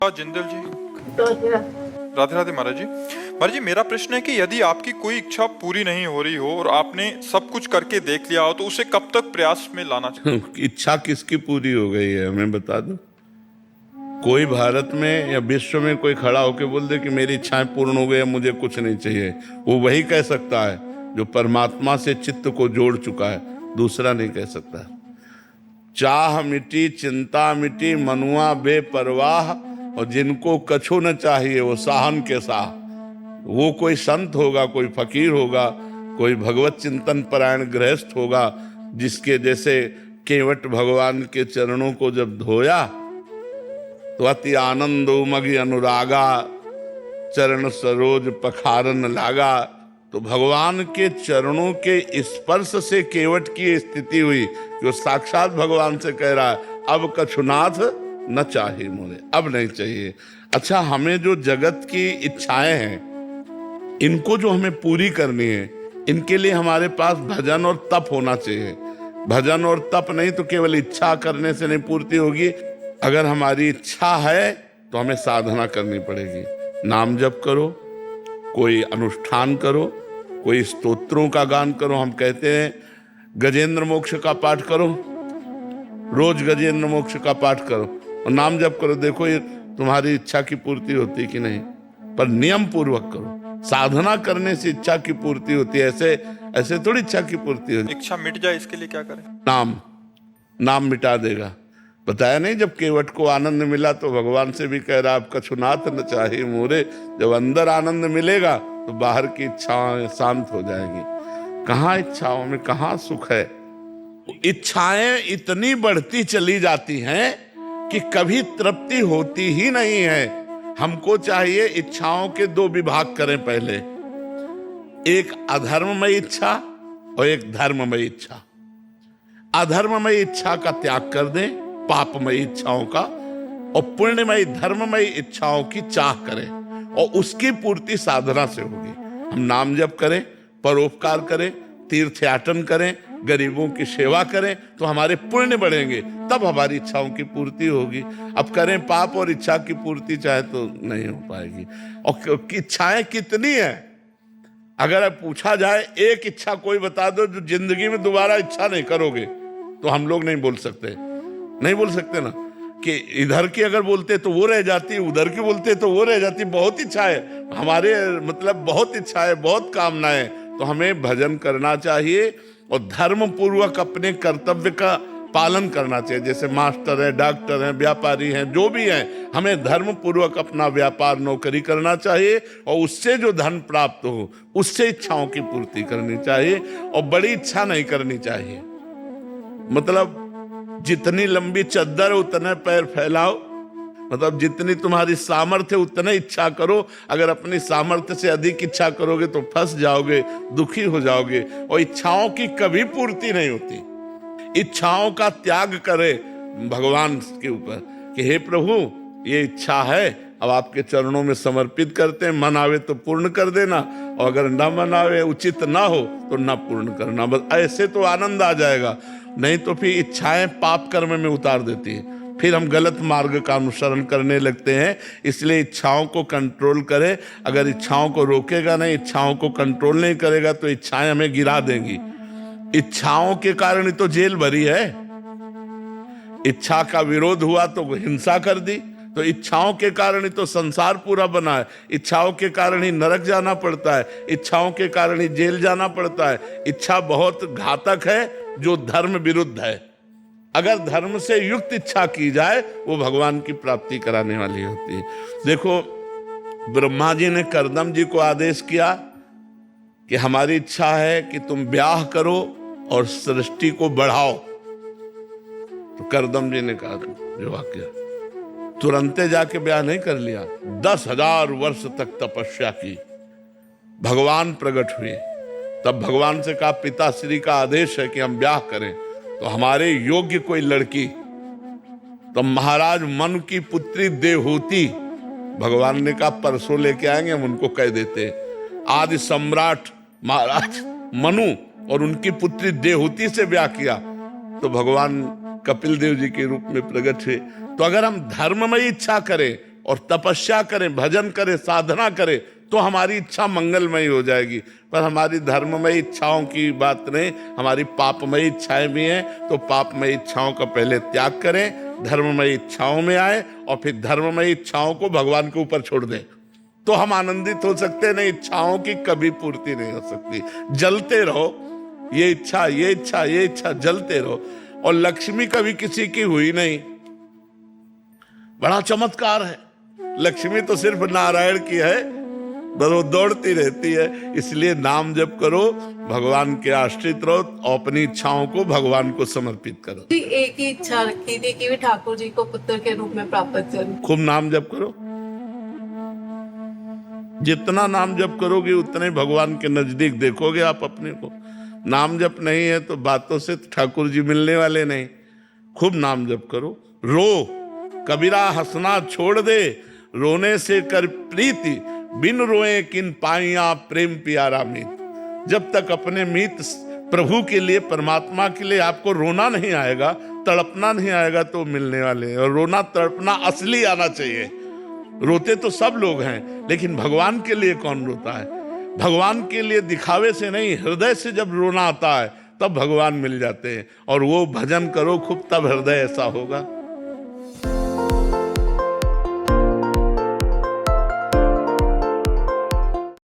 जिंदल जी, राधे राधे महाराज जी। महाराज जी, मेरा प्रश्न है कि यदि आपकी कोई इच्छा पूरी नहीं हो रही हो और आपने सब कुछ करके देख लिया हो तो उसे कब तक प्रयास में लाना चाहिए? इच्छा किसकी पूरी हो गई है हमें बता दो। कोई भारत में या विश्व में कोई खड़ा होकर बोल दे कि मेरी इच्छाएं पूर्ण हो गई है, मुझे कुछ नहीं चाहिए, वो वही कह सकता है जो परमात्मा से चित्त को जोड़ चुका है, दूसरा नहीं कह सकता। चाह मिटी चिंता मिटी मनुआ बेपरवाह, और जिनको कछु न चाहिए वो साहन के साह। वो कोई संत होगा, कोई फकीर होगा, कोई भगवत चिंतन परायण गृहस्थ होगा, जिसके जैसे केवट भगवान के चरणों को जब धोया तो अति आनंदो मगि अनुरागा, चरण सरोज पखारन लागा। तो भगवान के चरणों के स्पर्श से केवट की स्थिति हुई कि वो साक्षात भगवान से कह रहा है अब कछुनाथ न चाहे मोरे, अब नहीं चाहिए। अच्छा, हमें जो जगत की इच्छाएं हैं इनको जो हमें पूरी करनी है, इनके लिए हमारे पास भजन और तप होना चाहिए। भजन और तप नहीं तो केवल इच्छा करने से नहीं पूर्ति होगी। अगर हमारी इच्छा है तो हमें साधना करनी पड़ेगी। नाम जप करो, कोई अनुष्ठान करो, कोई स्तोत्रों का गान करो। हम कहते हैं गजेंद्र मोक्ष का पाठ करो, रोज गजेंद्र मोक्ष का पाठ करो और नाम जप करो। देखो ये तुम्हारी इच्छा की पूर्ति होती कि नहीं, पर नियम पूर्वक करो। साधना करने से इच्छा की पूर्ति होती है, ऐसे थोड़ी इच्छा की पूर्ति होती। इच्छा मिट जाए इसके लिए क्या करें? नाम मिटा देगा। बताया नहीं, जब केवट को आनंद मिला तो भगवान से भी कह रहा अब कछुनाथ न चाहे मोरे। जब अंदर आनंद मिलेगा तो बाहर की इच्छाएं शांत हो जाएगी। कहाँ इच्छाओं में कहाँ सुख है। इच्छाएं इतनी बढ़ती चली जाती हैं कि कभी तृप्ति होती ही नहीं है। हमको चाहिए इच्छाओं के दो विभाग करें पहले, एक अधर्ममय इच्छा और एक धर्ममय इच्छा। अधर्ममय इच्छा का त्याग कर दें, पापमय इच्छाओं का, और पुण्यमय धर्ममय इच्छाओं की चाह करें, और उसकी पूर्ति साधना से होगी। हम नाम जप करें, परोपकार करें, तीर्थयाटन करें, गरीबों की सेवा करें तो हमारे पुण्य बढ़ेंगे, तब हमारी इच्छाओं की पूर्ति होगी। अब करें पाप और इच्छा की पूर्ति चाहे तो नहीं हो पाएगी। और इच्छाएं कितनी है? अगर अब पूछा जाए एक इच्छा कोई बता दो जो जिंदगी में दोबारा इच्छा नहीं करोगे, तो हम लोग नहीं बोल सकते ना। कि इधर की अगर बोलते तो वो रह जाती, उधर की बोलते तो वो रह जाती। बहुत इच्छा है हमारे, मतलब बहुत इच्छा है, बहुत कामनाएं। तो हमें भजन करना चाहिए और धर्म पूर्वक अपने कर्तव्य का पालन करना चाहिए। जैसे मास्टर है, डॉक्टर हैं, व्यापारी हैं, जो भी हैं, हमें धर्म पूर्वक अपना व्यापार नौकरी करना चाहिए और उससे जो धन प्राप्त हो उससे इच्छाओं की पूर्ति करनी चाहिए। और बड़ी इच्छा नहीं करनी चाहिए। मतलब जितनी लंबी चद्दर उतने पैर फैलाओ, मतलब जितनी तुम्हारी सामर्थ्य उतने इच्छा करो। अगर अपनी सामर्थ्य से अधिक इच्छा करोगे तो फंस जाओगे, दुखी हो जाओगे, और इच्छाओं की कभी पूर्ति नहीं होती। इच्छाओं का त्याग करे भगवान के ऊपर कि हे प्रभु ये इच्छा है, अब आपके चरणों में समर्पित करते हैं। मन आवे तो पूर्ण कर देना, और अगर न मन आवे, उचित ना हो तो ना पूर्ण करना। बस ऐसे तो आनंद आ जाएगा। नहीं तो फिर इच्छाएं पाप कर्म में उतार देती है, फिर हम गलत मार्ग का अनुसरण करने लगते हैं। इसलिए इच्छाओं को कंट्रोल करें। अगर इच्छाओं को रोकेगा नहीं, इच्छाओं को कंट्रोल नहीं करेगा तो इच्छाएं हमें गिरा देंगी। इच्छाओं के कारण ही तो जेल भरी है। इच्छा का विरोध हुआ तो हिंसा कर दी, तो इच्छाओं के कारण ही तो संसार पूरा बना है। इच्छाओं के कारण ही नरक जाना पड़ता है, इच्छाओं के कारण ही जेल जाना पड़ता है। इच्छा बहुत घातक है जो धर्म विरुद्ध है। अगर धर्म से युक्त इच्छा की जाए वो भगवान की प्राप्ति कराने वाली होती है। देखो, ब्रह्मा जी ने करदम जी को आदेश किया कि हमारी इच्छा है कि तुम ब्याह करो और सृष्टि को बढ़ाओ। तो करदम जी ने कहा जो वाक्य, तुरंते जाके ब्याह नहीं कर लिया, 10,000 वर्ष तक तपस्या की। भगवान प्रकट हुए, तब भगवान से कहा पिताश्री का आदेश है कि हम ब्याह करें, तो हमारे योग्य कोई लड़की। तो महाराज मनु की पुत्री देवहूति, भगवान ने कहा परसों लेके आएंगे, हम उनको कह देते। आदि सम्राट महाराज मनु और उनकी पुत्री देवहूति से ब्याह किया तो भगवान कपिल देव जी के रूप में प्रकट हुए। तो अगर हम धर्ममय इच्छा करें और तपस्या करें, भजन करें, साधना करें, तो हमारी इच्छा मंगलमयी हो जाएगी। पर हमारी धर्ममयी इच्छाओं की बात नहीं, हमारी पापमयी इच्छाएं भी हैं, तो पापमयी इच्छाओं का पहले त्याग करें, धर्ममयी इच्छाओं में आए और फिर धर्ममयी इच्छाओं को भगवान के ऊपर छोड़ दें, तो हम आनंदित हो सकते हैं। नहीं, इच्छाओं की कभी पूर्ति नहीं हो सकती। जलते रहो, ये इच्छा, ये इच्छा, ये इच्छा, जलते रहो। और लक्ष्मी कभी किसी की हुई नहीं, बड़ा चमत्कार है। लक्ष्मी तो सिर्फ नारायण की है, बस वो दौड़ती रहती है। इसलिए नाम जप करो, भगवान के आश्रित रहो, और अपनी इच्छाओं को भगवान को समर्पित करो। जी, एक ही इच्छा रखी थी कि ठाकुर जी को पुत्र के रूप में प्राप्त करूं। खूब नाम जप करो, जितना नाम जप करोगे उतने भगवान के नजदीक देखोगे आप अपने को। नाम जप नहीं है तो बातों से ठाकुर जी मिलने वाले नहीं। खूब नाम जप करो। रो, कबीरा हंसना छोड़ दे, रोने से कर प्रीति, बिन रोए किन पाइया प्रेम प्यारा मीत। जब तक अपने मीत प्रभु के लिए, परमात्मा के लिए आपको रोना नहीं आएगा, तड़पना नहीं आएगा, तो मिलने वाले हैं। और रोना तड़पना असली आना चाहिए। रोते तो सब लोग हैं, लेकिन भगवान के लिए कौन रोता है? भगवान के लिए दिखावे से नहीं, हृदय से जब रोना आता है तब भगवान मिल जाते हैं। और वो भजन करो खूब, तब हृदय ऐसा होगा।